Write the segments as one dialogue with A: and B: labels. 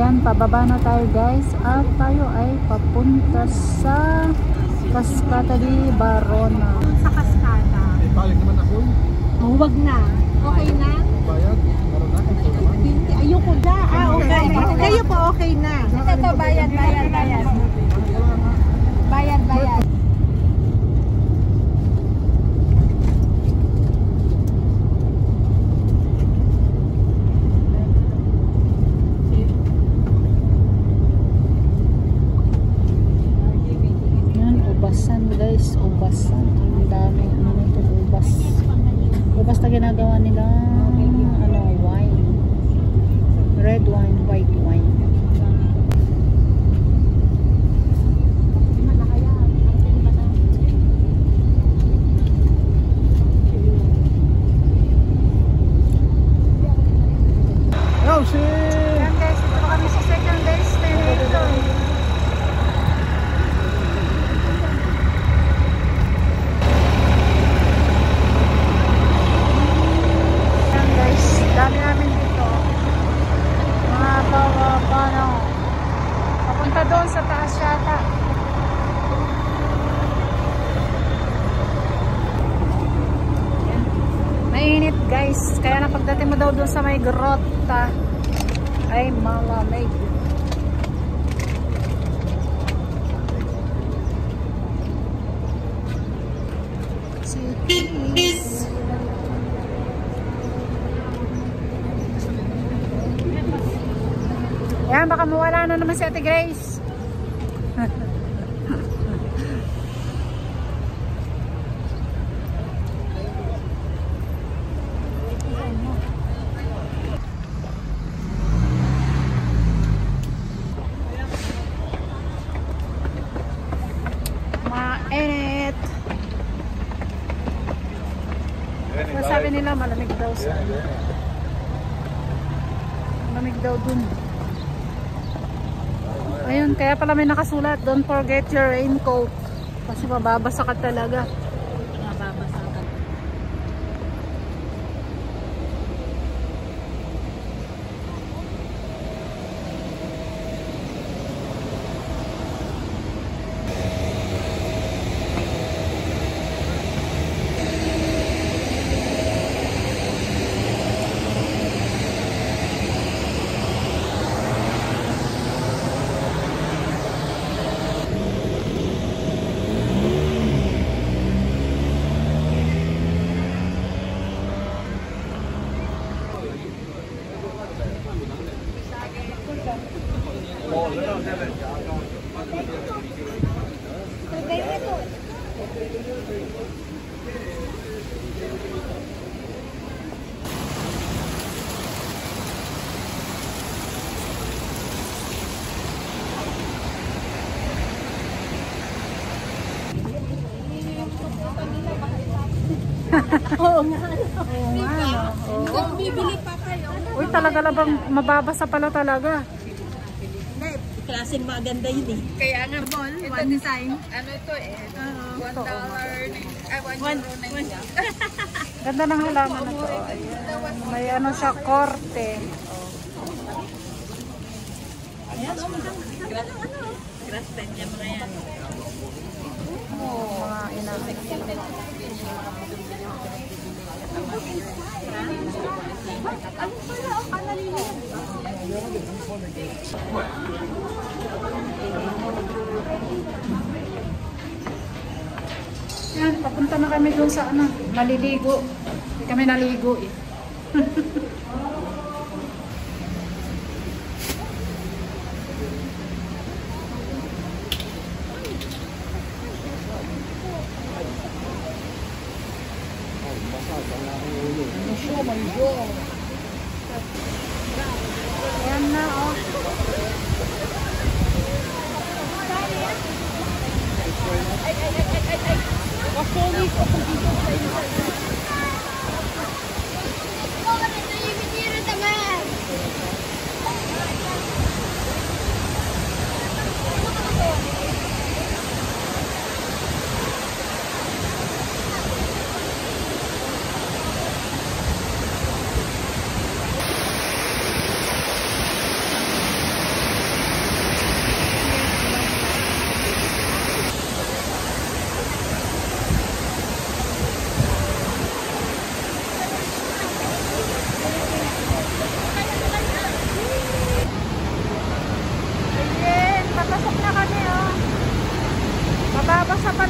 A: Ayan, pababa na tayo guys. At tayo ay papunta sa Cascata di Barona.
B: Sa Cascata.
C: Balik naman ako.
B: Oh, wag na. Okay na?
C: Bayad. Meron na.
B: Ayoko na. Okay. Kayo po okay na. Ito bayad. Bayad.
A: Guys, ubasan. Ang daming ano ito, ubas. Ubas na ginagawa nila wine. Red wine, white wine.
C: Oh shit!
A: Yan guys, ito na kami sa second destination. Dami namin dito. Mga paano. Papunta doon sa taas yata. Mainit guys. Kaya na pagdating mo daw doon sa may grotto ay malamig. Cities. Yan, baka mawala na naman si Ate Grace. Mainit. Sabi nila malamig daw sa malamig daw dun. Ayun, kaya pala may nakasulat, don't forget your raincoat. Kasi mababasa ka talaga. Mababasa ka.
B: Oo nga.
A: Oo nga, no?
B: Bibili pa kayo.
A: Uy, talaga labang mababasa pala talaga.
B: Klaseng maganda yun eh.
D: Kaya nga, ito design. Ano ito eh? $1.
A: Ganda ng halaman na to. Ayan. May ano siya, korte.
B: Ayan, grass pen niya mga yan.
A: Mga inamik. Yan, papunta na kami doon sa ano, maliligo. Hindi kami naligo eh. Ayan na, oh.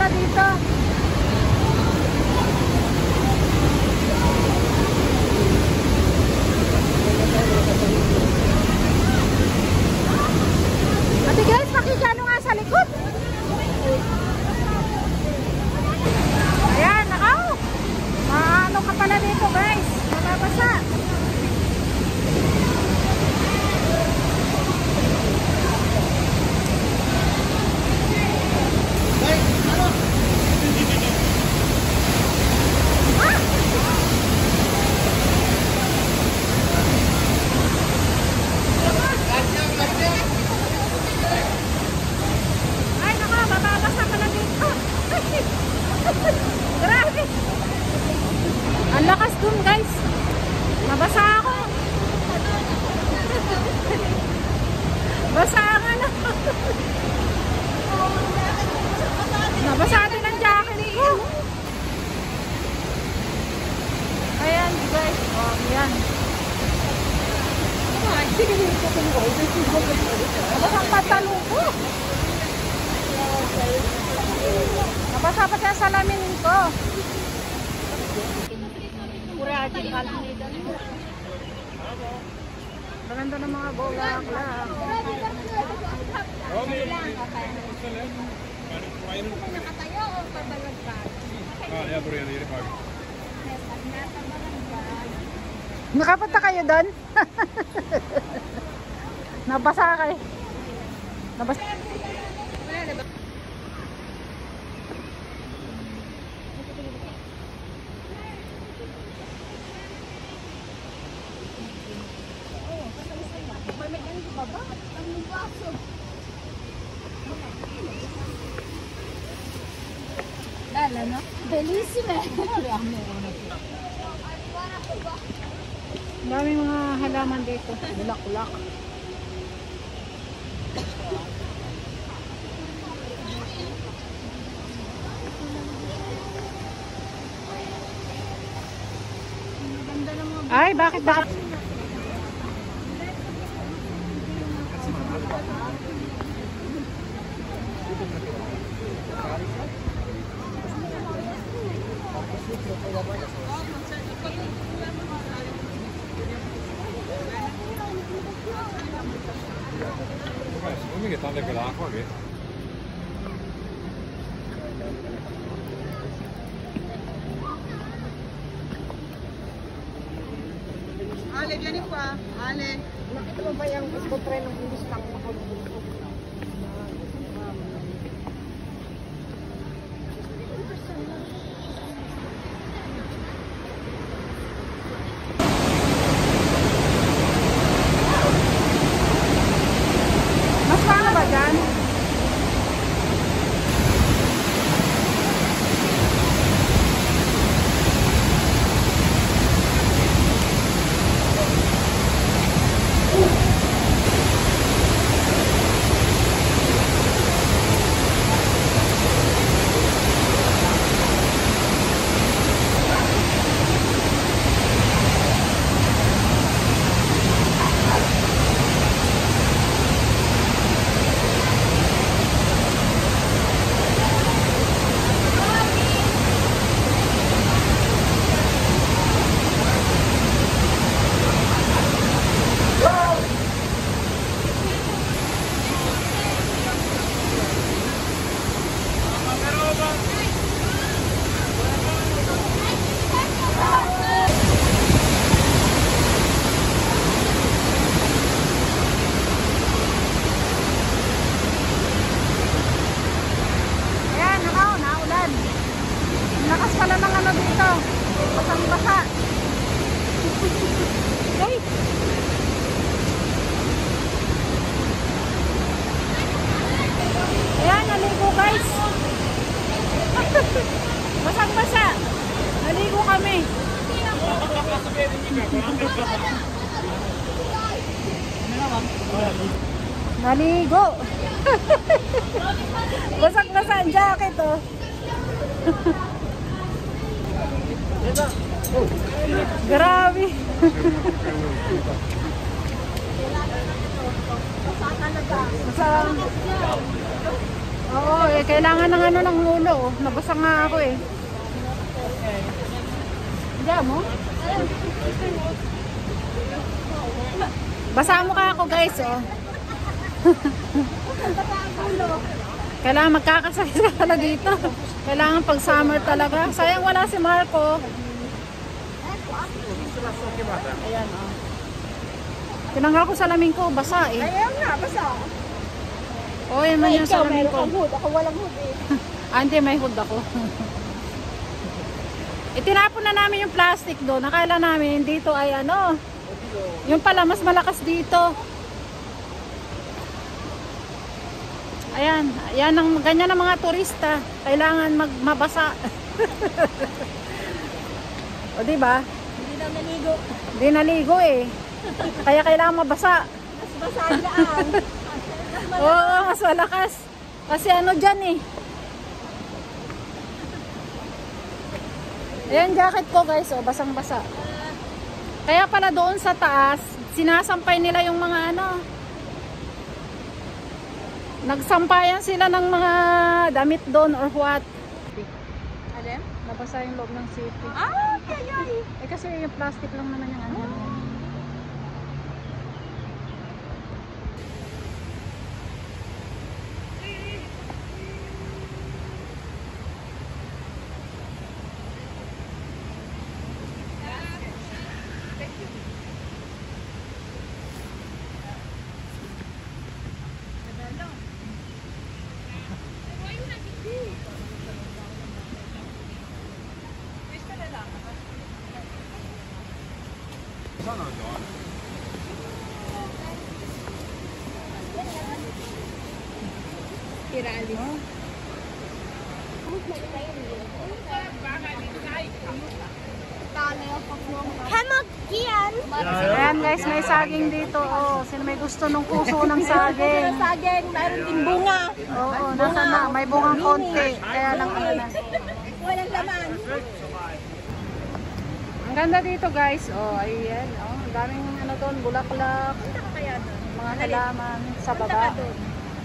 A: pala dito. Ate guys, makikano nga sa likod. Ayan, nakaw. Maano ka pala dito guys. Mababasa. Ay, naka, mababasa pala dito. Grabe. Ang lakas dun, guys. Nabasa ako. Basa nga na. Nabasa din ang jacket ko. Ayan, guys. Oh, yan. Nabasa ang pantalon ko. Nabasa pa siya sa salamin ko. Maganda ng mga bulaklak.
B: Nakatayo o pabalagpag?
C: Ja, buraya nere pag.
A: Nakapunta kayo doon? Nabasa kayo. Nabasa.
B: Bella, no? Bellissime!
A: Daming mga halaman dito. Bulak-bulak. Ay, bakit?
C: Mikä tää on lekker aquakin?
D: Ale, vieni qua. Ale.
B: Nakita mo ba yung gusto try ng English lang makapagbuto?
A: Mas paano ba dyan? Ayan, nakaw, naulan. Lakas pala ng ano dito. Basang-basa. Hey! Ayan, naligo guys. Basang-basa. Naligo kami. Naligo. Basang-basa ang jacket oh. Grabe. Basa. Oo, kailangan ng ano ng ulo. Oh. Nabasa nga ako eh. Diyan mo? Basa mo ka ako guys oh. Kailangan magkakasakit ka pala dito. Kailangan pag summer talaga. Sayang wala si Marco. Ayan oh. Tinanggal ko salamin ko, basa eh.
B: Ayaw nga, basa.
A: Oh, yan man yung salamin ko.
B: Hood. Ako walang hood eh.
A: Hindi, may hood ako. Itinapon na namin yung plastic doon. Nakala namin dito ay ano. Yung pala, mas malakas dito. Ayan. Ayan ang ganyan ng mga turista. Kailangan mabasa. O, diba?
B: Hindi daw naligo.
A: Hindi naligo eh. Kaya kailangan mabasa.
B: Mas basahan lang.
A: Oo, mas malakas. Kasi ano dyan eh. Ayan jacket ko guys, oh, basang-basa. Kaya pala doon sa taas, sinasampay nila yung mga ano. Nagsampayan sila ng mga damit doon or what.
B: Alin?
A: Nabasa yung loob ng city.
B: Ah, ay.
A: Eh kasi yung plastic lang naman yung ano.
B: Kirali. Hammock-yan!
A: Ayan guys, may saging dito. Oh, sino may gusto nung puso ng saging?
B: Saging, mayroon din bunga.
A: Oo, nasa na, may bungang konti. Kaya lang ano na.
B: Walang laman.
A: Ang ganda dito guys. Oh, ayan. Oh, ang daming ano doon, bulaklak.
B: Punta ka kaya doon?
A: Mga halaman sa
B: Punta
A: baba.
B: ka doon.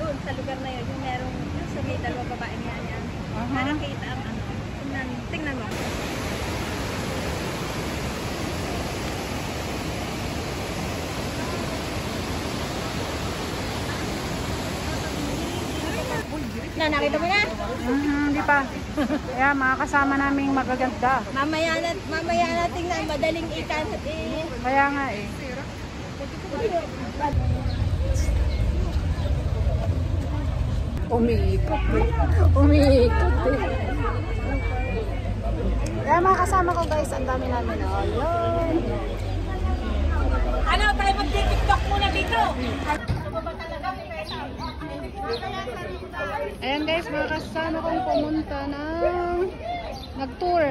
B: Doon, sa lugar na yun. Yung merong, yung sa may dalawa babae niya niya. Nakakita ang ano. Tingnan mo. Na, nakita mo na?
A: Hindi pa. Kaya mga kasama naming magaganda.
B: Mamaya na tingnan. Madaling ikan at
A: Kaya nga eh. Umiikot eh. Umiikot eh. Kaya mga kasama ko guys, ang dami namin. Oh, yun.
B: Ano, tayo mag-tiktok muna dito.
A: Ayan guys, mga kasama kong pumunta ng nag-tour.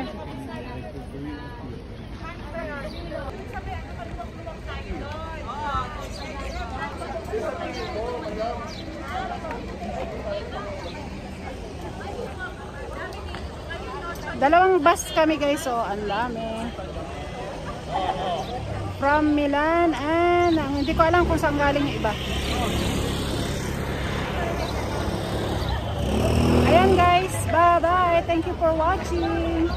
A: Dalawang bus kami guys, so ang dami. From Milan and hindi ko alam kung saan galing yung iba. Ayan guys, bye bye. Thank you for watching.